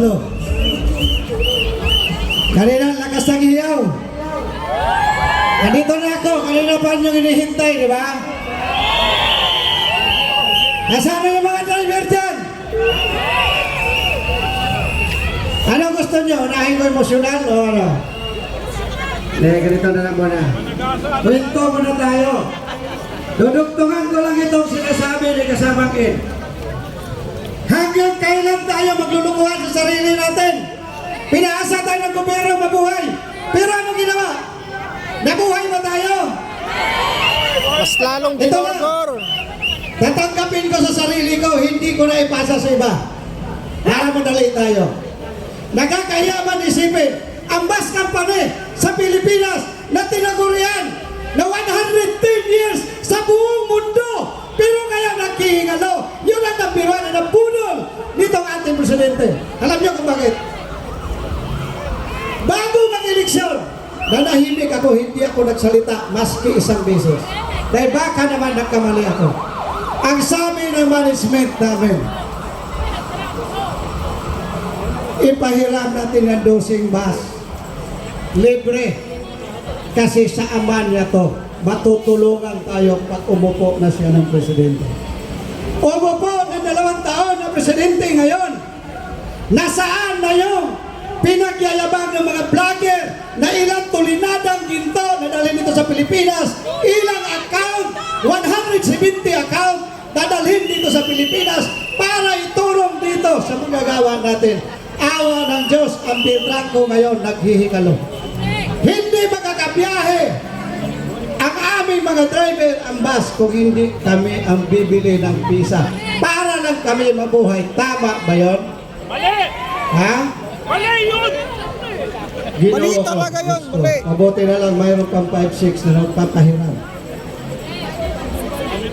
Sundalo. Kanina lakas ng hiyaw. Nandito na ako, kanina pa niyong hinihintay, di ba? Nasaan yung mga driver dyan? Ano gusto niyo? Unahin ko emosyonal o ano? Ganito na lang muna. Kwento muna tayo. Dudugtungan ko lang itong sinasabi ni kasamang In. Hanggang kailan tayo maglulukuhan sa sarili natin? Pinaasa tayo ng gobyerno mabuhay. Pero anong ginawa? Nabuhay ba tayo? Mas lalong dinorgor. Tatanggapin ko sa sarili ko, hindi ko na ipasa sa iba. Para madali tayo. Nakakayaman isipin, ang bus company sa Pilipinas na tinagurian na 110 years sa buong mundo. Pero kaya naghihingalo, yun ang nabiruan na nabunol nitong ating presidente. Alam niyo kung bakit? Bago mag-eleksyon, nanahimik ako, hindi ako nagsalita maski isang beses. Dahil baka naman nagkamali ako. Ang sabi ng management namin, ipahiram natin ang dosing bus. Libre. Kasi sa aman niya to, matutulungan tayo pag umupo na siya ng presidente. Umupo ng 2 taon na presidente ngayon. Nasaan na yung pinagyayabang ng mga vlogger na ilang tulinadang ginto na dalhin dito sa Pilipinas, ilang account, 170 account dadalhin dito sa Pilipinas para iturong dito sa magagawa natin. Awa ng Diyos, ang bitrangko ngayon naghihikalo. Hindi makakabiyahe ang aming mga driver ang bus kung hindi kami ang bibili ng visa. Para lang kami mabuhay. Tama ba yun? Mali! Ha? Mali yun! Mali talaga yun, mali. Mabuti na lang mayroon pang 5-6 na nagpapahiram.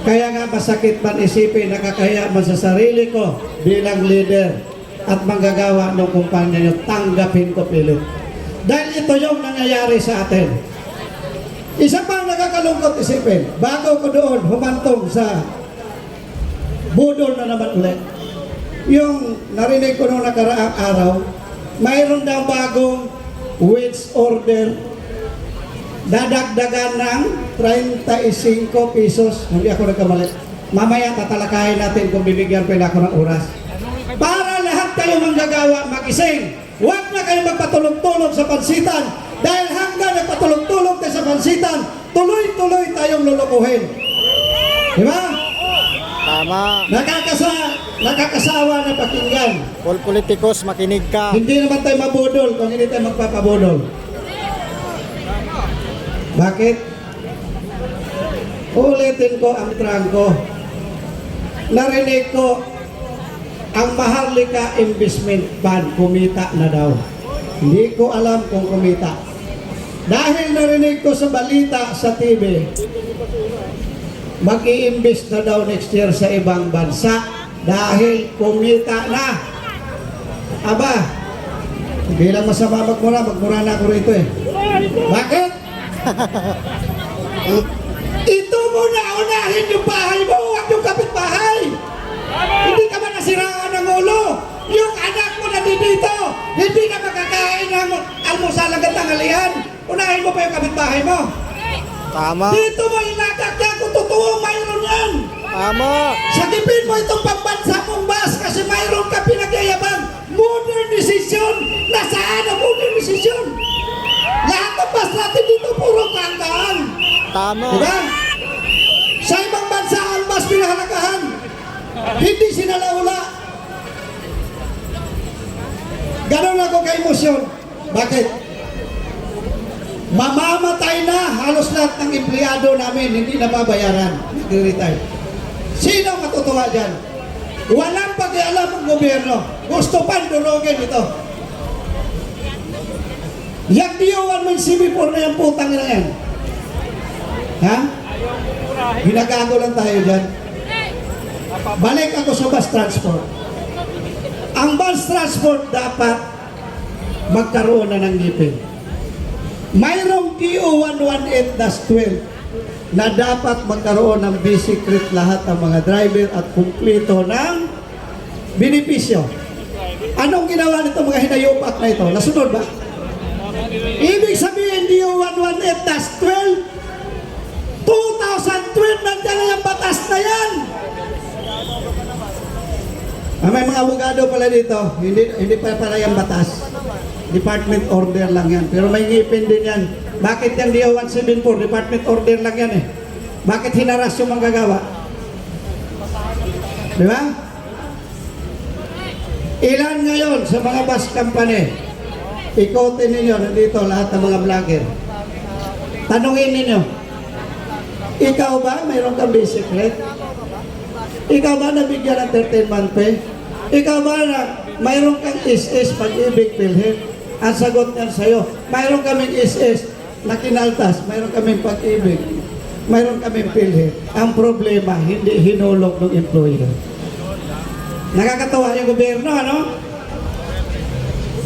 Kaya nga masakit man isipin, nakakahiya man sa sarili ko bilang leader at manggagawa ng kumpanya nyo, tanggapin ko pilit. Dahil ito yung nangyayari sa atin. Isa pang nakakalungkot isipin, bago ko doon humantong sa budol na naman ulit, yung narinig ko noong nakaraang araw, mayroon daw bagong wage order, dadagdagan ng 35 pesos. Hindi ako nagkamali. Mamaya tatalakayin natin kung bibigyan pa ako ng oras. Para lahat kayo manggagawa, magising. Huwag na kayo magpatulog-tulog sa pansitan. Dahil hanggang nagpatulog-tulog tayo sa pansitan, tuloy-tuloy tayong lulukuhin. Diba? Tama. Nakakasawa na pakinggan. All politikos, makinig ka. Hindi naman tayo mabudol kung hindi tayo magpapabudol. Bakit? Ulitin ko ang trangko. Narinig ko ang Maharlika Investment Fund kumita na daw. Hindi ko alam kung kumita. Dahil narinig ko sa balita sa TV, mag-i-invest na daw next year sa ibang bansa dahil kumita na. Aba, hindi lang masama magmura na ako rito eh. Bakit? Ito muna unahin yung bahay mo, huwag yung kapitbahay. Hindi ka ba nasiraan ng ulo? Yung anak mo na dito, hindi ka makakain ng almusal hanggang tanghalian. Unahin mo pa yung kapitbahay mo. Tama. Dito mo ilagak yan kung totoo mayroon yan. Tama. Sagipin mo itong pambansa mong bus kasi mayroon ka pinagyayabang modernization. Nasaan ang modernization? Lahat ng bus natin dito puro tandaan. Tama. Diba? Sa ibang bansa ang bus pinahalagahan. Hindi sinalaula. Ganon ako ka-emosyon. Bakit? Mamamatay na halos lahat ng empleyado namin, hindi na babayaran, nagre-retire. Sino matutuwa dyan? Walang pakialam ang gobyerno. Gusto pa durugin ito. Yang diyawan mo yung CB4 na yung putang na yan. Ha? Ginagago lang tayo dyan. Balik ako sa bus transport. Ang bus transport dapat magkaroon na ng ngipin. Mayroong TO 118-12 na dapat magkaroon ng basic rate lahat ng mga driver at kumpleto ng benepisyo. Anong ginawa nito mga hinayupak na ito? Nasunod ba? Ibig sabihin, DO-118-12, 2012, nandiyan na yung batas na yan. May mga abogado pala dito, hindi pala yung batas. Department order lang yan. Pero may ngipin din yan. Bakit yung DO-174? Department order lang yan eh. Bakit hinaras yung manggagawa? Di ba? Ilan ngayon sa mga bus company? Ikotin ninyo, nandito lahat ng mga vlogger. Tanungin ninyo, ikaw ba mayroon kang basic rate? Ikaw ba nabigyan ng 13-month pay? Ikaw ba na mayroon kang SS pag-ibig PhilHealth? Ang sagot niyan sa'yo, mayroon kaming SS na kinaltas, mayroon kaming pag-ibig, mayroon kaming PhilHealth. Ang problema, hindi hinulog ng employer. Nakakatawa yung gobyerno, ano?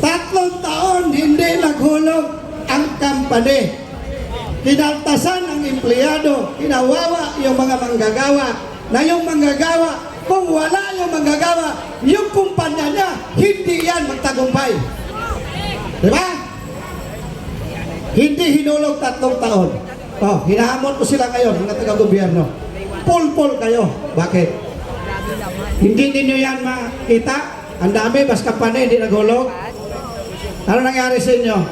3 taon hindi naghulog ang company. Kinaltasan ang empleyado, kinawawa yung mga manggagawa, na yung manggagawa, kung wala yung manggagawa, yung kumpanya niya, hindi yan magtagumpay. Diba? Hindi hinulog 3 taon. Oh, hinahamon ko sila ngayon, mga taga-gobyerno. Pul-pul kayo. Bakit? Hindi ninyo yan makita? Ang dami, bas kampanya, hindi naghulog. Ano nangyari sa inyo?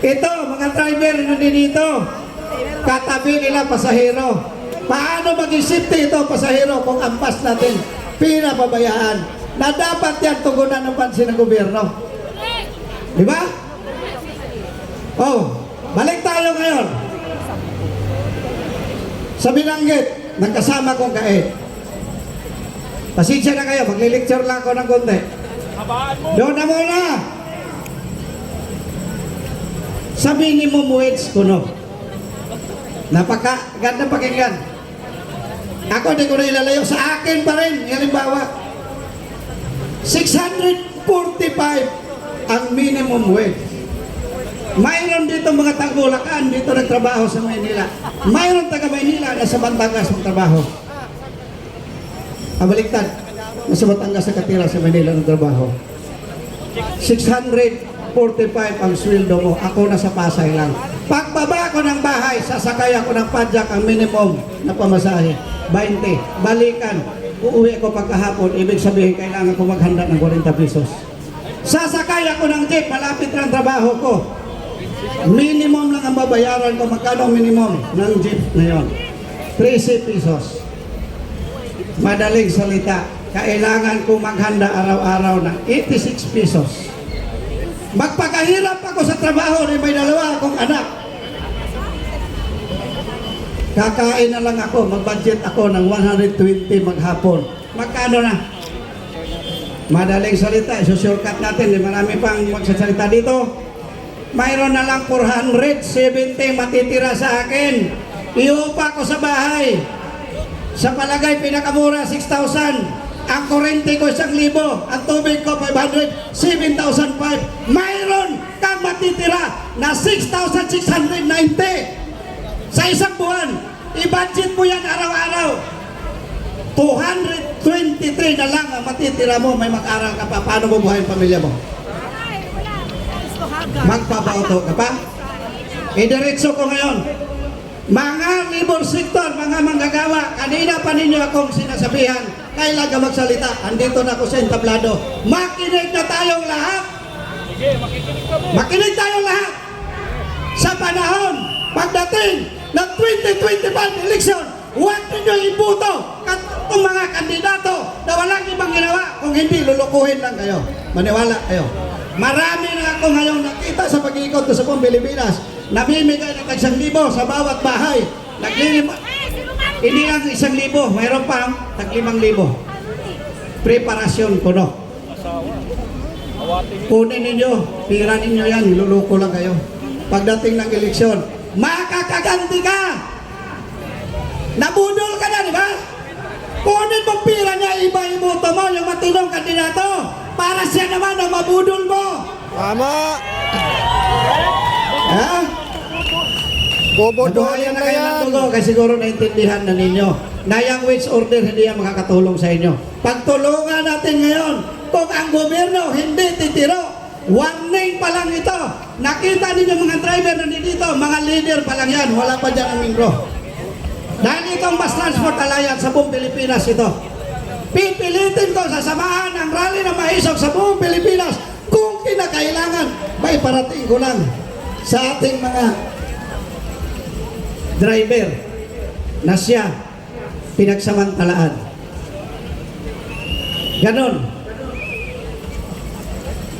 Ito, mga driver nandito, katabi nila pasahero. Paano maging safety ito pasahero kung ampas natin pinapabayaan na dapat yan tugunan ng pansin ng gobyerno? Di ba? Oh, balik tayo ngayon. Sa binanggit, nagkasama kong kaed. Pasensya na kayo, magli-lecture lang ako ng konti. Doon na muna. Sa minimum wage ko, no? Napaka-ganda pakinggan. Ako di ko na ilalayo. Sa akin pa rin, halimbawa, 645 ang minimum wage. Mayroon dito mga taga-Bulacan, dito nagtrabaho sa Maynila. Mayroon taga-Maynila na sa Batangas magtrabaho. Baliktad, nasa Batangas sa Katira sa Maynila nagtrabaho. 645 ang sweldo mo, ako nasa Pasay lang. Pagbaba ko ng bahay, sasakay ako ng padjak ang minimum na pamasahe, 20. Balikan, uuwi ako pagkahapon, ibig sabihin kailangan ko maghanda ng 40 pesos. Sasakay ako ng jeep, malapit ng trabaho ko. Minimum lang ang babayaran ko, magkano minimum ng jeep na yun? 13 pesos. Madaling salita, kailangan ko maghanda araw-araw ng 86 pesos. Magpakahirap ako sa trabaho na may 2 akong anak. Kakain na lang ako, mag-budget ako ng 120 maghapon. Magkano na? Madaling salita, isusurkat natin, marami pang magsasalita dito. Mayroon na lang 470 matitira sa akin. Iupa ko sa bahay. Sa palagay, pinakamura, 6,000. Ang kurente ko 1,000, ang tubig ko 500, 7,005. Mayroon kang matitira na 6,690 sa isang buwan. I-budget mo yan araw-araw. 223 na lang ang matitira mo. May mag-aral ka pa. Paano mo buhayin pamilya mo? Magpapauto ka pa? Idiretso ko ngayon. Mga labor sector, mga manggagawa, kanina pa ninyo akong sinasabihan, kailan ka magsalita, andito na ako sa entablado. Makinig na tayong lahat. Makinig tayong lahat. Sa panahon, pagdating ng 2025 election, huwag ninyo ibuto itong mga kandidato na walang ibang ginawa, kung hindi, lulukuhin lang kayo. Maniwala kayo. Marami na ako ngayon nakita sa pag-iikot ko sa buong Pilipinas. Namimigay ng 1,000 sa bawat bahay. Hindi lang 1,000, mayroon pang 5,000. Preparasyon ko, no? Kunin ninyo, pira ninyo yan, niluluko lang kayo. Pagdating ng eleksyon, makakaganti ka! Nabudol ka na, di ba? Kunin mo pira niya, iba iboto mo, yung matinong kandidato, para siya naman ang mabudol mo. Tama. Ha? Bobodohin Naduhayan na na kayo yan. ng tulo, kasi siguro naintindihan na ninyo na yung wage order hindi yan makakatulong sa inyo. Pagtulungan natin ngayon, kung ang gobyerno hindi titiro, warning pa lang ito. Nakita ninyo mga driver na dito, mga leader pa lang yan, wala pa dyan ang mingro. Dahil itong Bus Transport Alliance sa buong Pilipinas ito, pipilitin ko sasamahan ang rally na maisog sa buong Pilipinas kung kinakailangan. May parating ko lang sa ating mga driver na siya pinagsamantalaan. Ganon.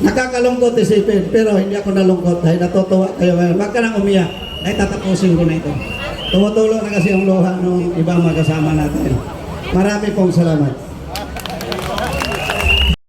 Nakakalungkot isipin, pero hindi ako nalungkot dahil natutuwa kayo ngayon. Wag ka nang umiyak, dahil tatapusin ko na ito. Tumutulo na kasi ang luha ng ibang magkasama natin. Marami pong salamat.